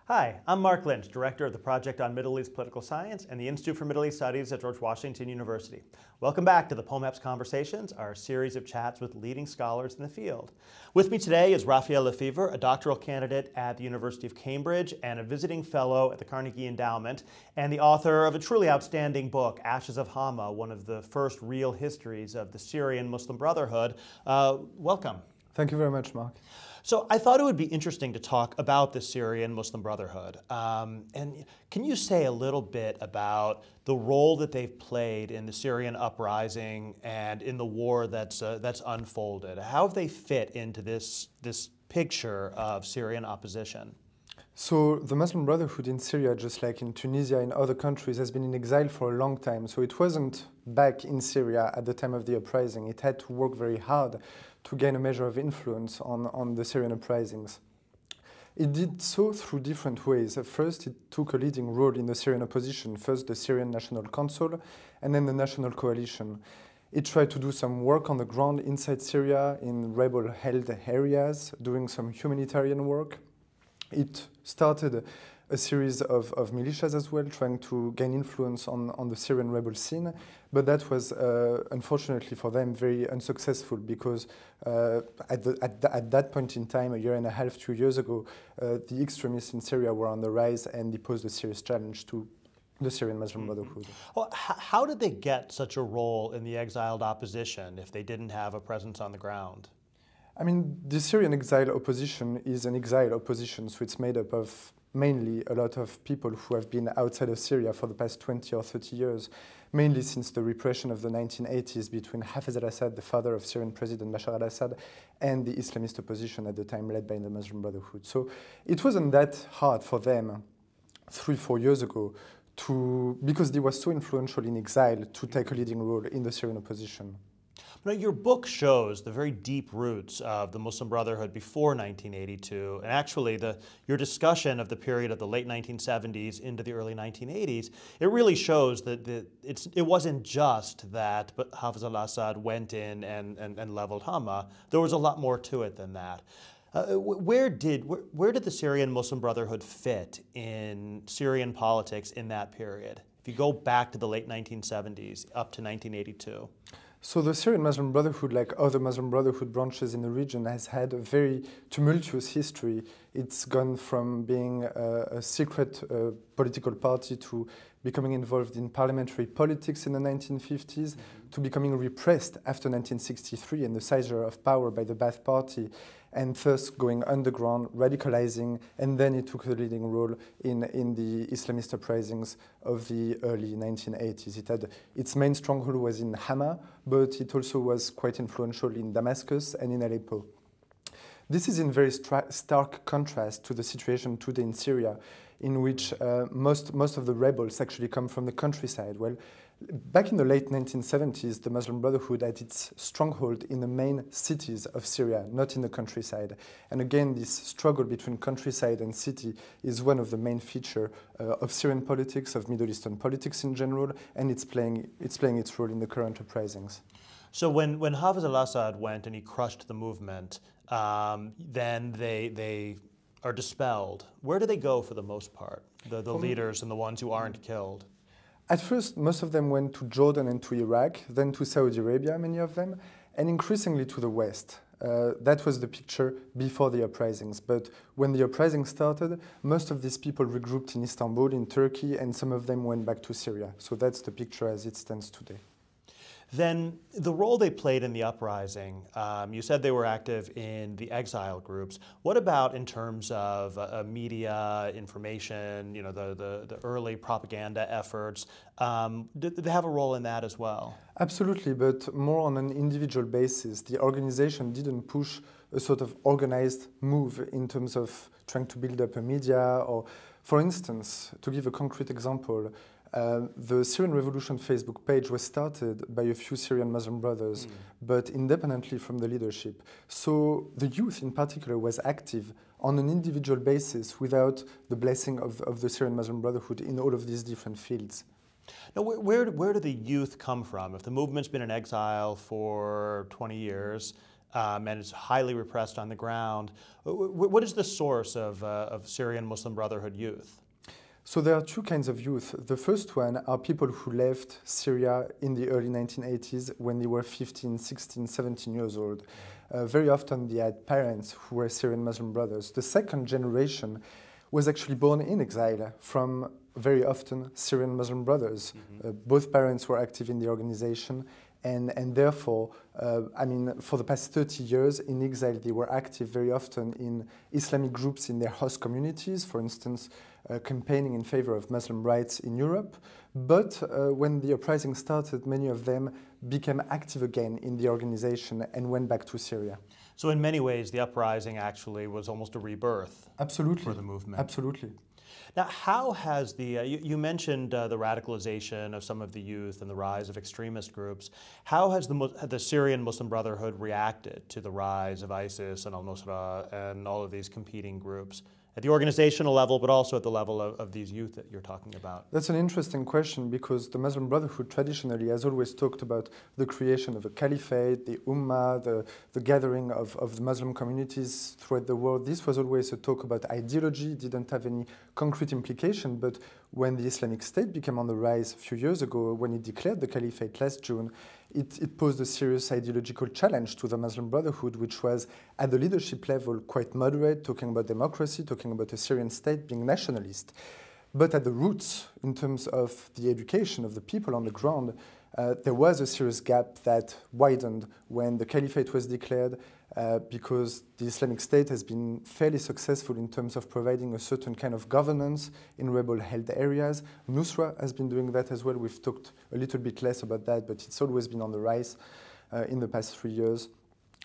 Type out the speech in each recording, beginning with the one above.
Hi, I'm Marc Lynch, Director of the Project on Middle East Political Science and the Institute for Middle East Studies at George Washington University. Welcome back to the POMEPS Conversations, our series of chats with leading scholars in the field. With me today is Raphaël Lefèvre, a doctoral candidate at the University of Cambridge and a visiting fellow at the Carnegie Endowment, and the author of a truly outstanding book, Ashes of Hama, one of the first real histories of the Syrian Muslim Brotherhood. Welcome. Thank you very much, Mark. So I thought it would be interesting to talk about the Syrian Muslim Brotherhood. And can you say a little bit about the role that they've played in the Syrian uprising and in the war that's unfolded? How have they fit into this picture of Syrian opposition? So the Muslim Brotherhood in Syria, just like in Tunisia and other countries, has been in exile for a long time. So it wasn't back in Syria at the time of the uprising. It had to work very hard to gain a measure of influence on the Syrian uprisings. It did so through different ways. First, it took a leading role in the Syrian opposition, first the Syrian National Council, and then the National Coalition. It tried to do some work on the ground inside Syria in rebel-held areas, doing some humanitarian work. It started a series of militias as well, trying to gain influence on the Syrian rebel scene, but that was, unfortunately for them, very unsuccessful because at that point in time, a year and a half, 2 years ago, the extremists in Syria were on the rise and they posed a serious challenge to the Syrian Muslim Brotherhood. Well, how did they get such a role in the exiled opposition if they didn't have a presence on the ground? I mean, the Syrian exile opposition is an exile opposition, so it's made up of mainly a lot of people who have been outside of Syria for the past 20 or 30 years, mainly since the repression of the 1980s between Hafez al-Assad, the father of Syrian President Bashar al-Assad, and the Islamist opposition at the time led by the Muslim Brotherhood. So it wasn't that hard for them 3-4 years ago because they were so influential in exile to take a leading role in the Syrian opposition. Now, your book shows the very deep roots of the Muslim Brotherhood before 1982, and actually your discussion of the period of the late 1970s into the early 1980s, it really shows that it wasn't just that but Hafez al-Assad went in and leveled Hama. There was a lot more to it than that. Where did the Syrian Muslim Brotherhood fit in Syrian politics in that period? If you go back to the late 1970s up to 1982. So the Syrian Muslim Brotherhood, like other Muslim Brotherhood branches in the region, has had a very tumultuous history. It's gone from being a secret political party to becoming involved in parliamentary politics in the 1950s, to becoming repressed after 1963 and the seizure of power by the Baath party, and thus going underground, radicalizing, and then it took a leading role in the Islamist uprisings of the early 1980s. Its main stronghold was in Hama, but it also was quite influential in Damascus and in Aleppo. This is in very stark contrast to the situation today in Syria, in which most of the rebels actually come from the countryside. Well, back in the late 1970s, the Muslim Brotherhood had its stronghold in the main cities of Syria, not in the countryside. And again, this struggle between countryside and city is one of the main features of Syrian politics, of Middle Eastern politics in general, and it's playing its role in the current uprisings. So when Hafez al-Assad went and he crushed the movement, then they are dispelled. Where do they go for the most part, the leaders and the ones who aren't killed? At first, most of them went to Jordan and to Iraq, then to Saudi Arabia, many of them, and increasingly to the West. That was the picture before the uprisings. But when the uprising started, most of these people regrouped in Istanbul, in Turkey, and some of them went back to Syria. So that's the picture as it stands today. Then the role they played in the uprising, you said they were active in the exile groups. What about in terms of media, information, the early propaganda efforts? Did they have a role in that as well? Absolutely, but more on an individual basis. The organization didn't push a sort of organized move in terms of trying to build up a media or, for instance, to give a concrete example, the Syrian Revolution Facebook page was started by a few Syrian Muslim brothers, but independently from the leadership. So the youth in particular was active on an individual basis without the blessing of the Syrian Muslim Brotherhood in all of these different fields. Now, where do the youth come from? If the movement's been in exile for 20 years, and it's highly repressed on the ground. What is the source of Syrian Muslim Brotherhood youth? So there are two kinds of youth. The first one are people who left Syria in the early 1980s when they were 15, 16, 17 years old. Very often they had parents who were Syrian Muslim brothers. The second generation was actually born in exile from very often Syrian Muslim brothers. Both parents were active in the organization, and therefore, I mean, for the past 30 years in exile, they were active very often in Islamic groups in their host communities, for instance, campaigning in favor of Muslim rights in Europe. But when the uprising started, many of them became active again in the organization and went back to Syria. So in many ways, the uprising actually was almost a rebirth. Absolutely. For the movement. Absolutely. Now, how has the, you mentioned the radicalization of some of the youth and the rise of extremist groups. How has the Syrian Muslim Brotherhood reacted to the rise of ISIS and al-Nusra and all of these competing groups? At the organizational level, but also at the level of these youth that you're talking about? That's an interesting question, because the Muslim Brotherhood traditionally has always talked about the creation of a caliphate, the Ummah, the gathering of the Muslim communities throughout the world. This was always a talk about ideology, didn't have any concrete implication, but when the Islamic State became on the rise a few years ago, when it declared the caliphate last June, it posed a serious ideological challenge to the Muslim Brotherhood, which was at the leadership level quite moderate, talking about democracy, talking about a Syrian state being nationalist. But at the roots, in terms of the education of the people on the ground, there was a serious gap that widened when the caliphate was declared, because the Islamic State has been fairly successful in terms of providing a certain kind of governance in rebel-held areas. Nusra has been doing that as well. We've talked a little bit less about that, but it's always been on the rise in the past 3 years.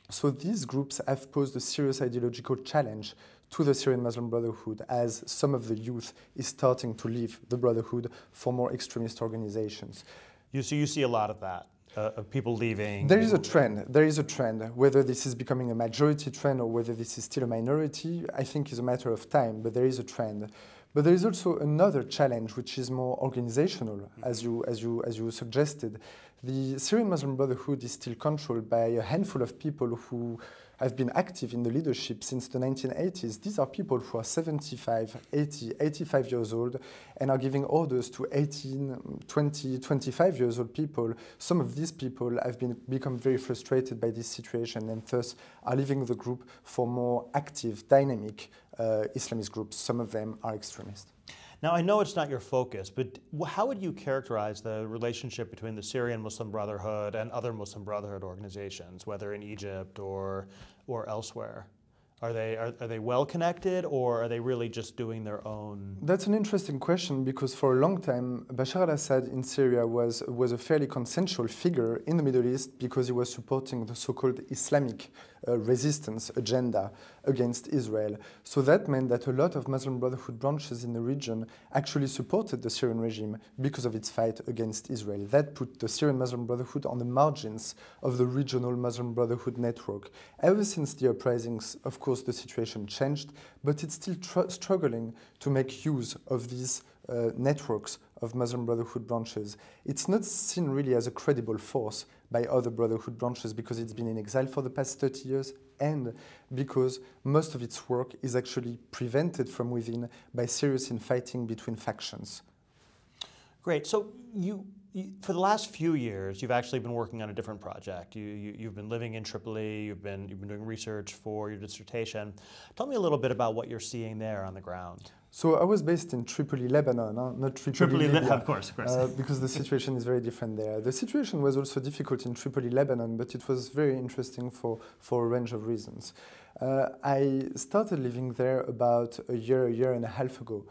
So these groups have posed a serious ideological challenge to the Syrian Muslim Brotherhood, as some of the youth is starting to leave the Brotherhood for more extremist organizations. You see a lot of that, of people leaving. There is a trend. There is a trend. Whether this is becoming a majority trend or whether this is still a minority, I think is a matter of time, but there is a trend. But there is also another challenge, which is more organizational, as you suggested. The Syrian Muslim Brotherhood is still controlled by a handful of people who have been active in the leadership since the 1980s. These are people who are 75, 80, 85 years old and are giving orders to 18, 20, 25 years old people. Some of these people have become very frustrated by this situation and thus are leaving the group for more active, dynamic Islamist groups. Some of them are extremist. Now, I know it's not your focus, but how would you characterize the relationship between the Syrian Muslim Brotherhood and other Muslim Brotherhood organizations, whether in Egypt or elsewhere? Are they well connected, or are they really just doing their own? That's an interesting question, because for a long time, Bashar al-Assad in Syria was a fairly consensual figure in the Middle East, because he was supporting the so-called Islamic resistance agenda against Israel. So that meant that a lot of Muslim Brotherhood branches in the region actually supported the Syrian regime because of its fight against Israel. That put the Syrian Muslim Brotherhood on the margins of the regional Muslim Brotherhood network. Ever since the uprisings, of course, the situation changed, but it's still struggling to make use of these networks of Muslim Brotherhood branches. It's not seen really as a credible force by other Brotherhood branches, because it's been in exile for the past 30 years and because most of its work is actually prevented from within by serious infighting between factions. Great. So you for the last few years, you've actually been working on a different project. You've been living in Tripoli. You've been doing research for your dissertation. Tell me a little bit about what you're seeing there on the ground. So I was based in Tripoli, Lebanon, not Tripoli, Libya, of course. Because the situation is very different there. The situation was also difficult in Tripoli, Lebanon, but it was very interesting for a range of reasons. I started living there about a year and a half ago.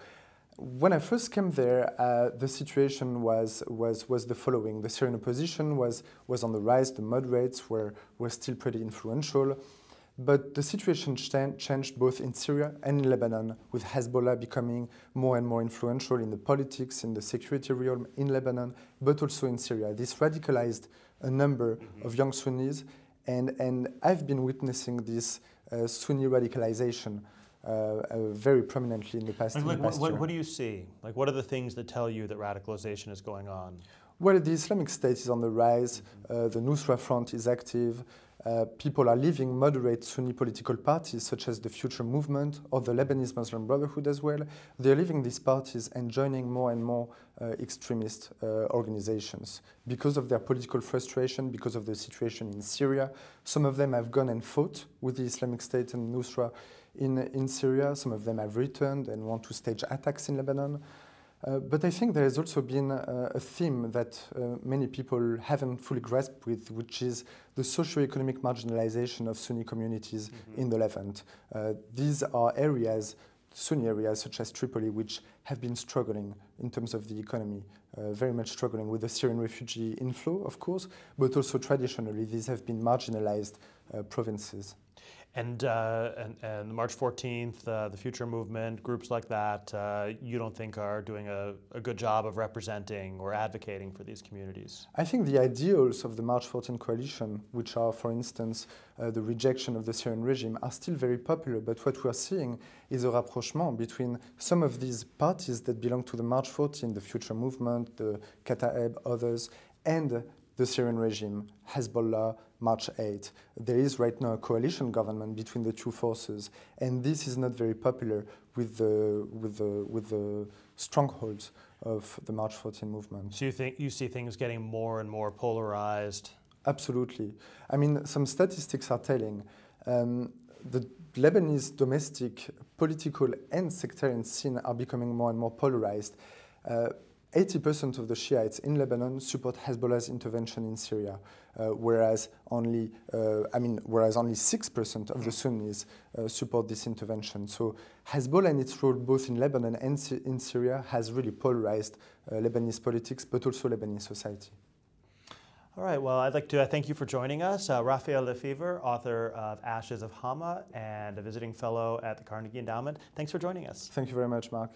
When I first came there, the situation was the following. The Syrian opposition was on the rise. The moderates were still pretty influential. But the situation changed both in Syria and in Lebanon, with Hezbollah becoming more and more influential in the politics, in the security realm in Lebanon, but also in Syria. This radicalized a number of young Sunnis, and I've been witnessing this Sunni radicalization very prominently in the past year. What do you see? Like, what are the things that tell you that radicalization is going on? Well, the Islamic State is on the rise. The Nusra Front is active. People are leaving moderate Sunni political parties such as the Future Movement or the Lebanese Muslim Brotherhood as well. They're leaving these parties and joining more and more extremist organizations because of their political frustration, because of the situation in Syria. Some of them have gone and fought with the Islamic State and Nusra in Syria. Some of them have returned and want to stage attacks in Lebanon. But I think there has also been a theme that many people haven't fully grasped with, which is the socio-economic marginalization of Sunni communities in the Levant. These are areas, Sunni areas such as Tripoli, which have been struggling in terms of the economy, very much struggling with the Syrian refugee inflow, of course, but also traditionally these have been marginalized provinces. And March 14th, the Future Movement, groups like that, you don't think are doing a good job of representing or advocating for these communities? I think the ideals of the March 14 coalition, which are, for instance, the rejection of the Syrian regime, are still very popular. But what we are seeing is a rapprochement between some of these parties that belong to the March 14, the Future Movement, the Kataeb, others, and the Syrian regime, Hezbollah, March 8. There is right now a coalition government between the two forces, and this is not very popular with the strongholds of the March 14 movement. So you think you see things getting more and more polarized? Absolutely. I mean, some statistics are telling the Lebanese domestic political and sectarian scene are becoming more and more polarized. 80% of the Shiites in Lebanon support Hezbollah's intervention in Syria, whereas only 6% of the Sunnis support this intervention. So Hezbollah and its role both in Lebanon and in Syria has really polarized Lebanese politics, but also Lebanese society. All right, well, I'd like to thank you for joining us. Raphaël Lefèvre, author of Ashes of Hama and a visiting fellow at the Carnegie Endowment. Thanks for joining us. Thank you very much, Marc.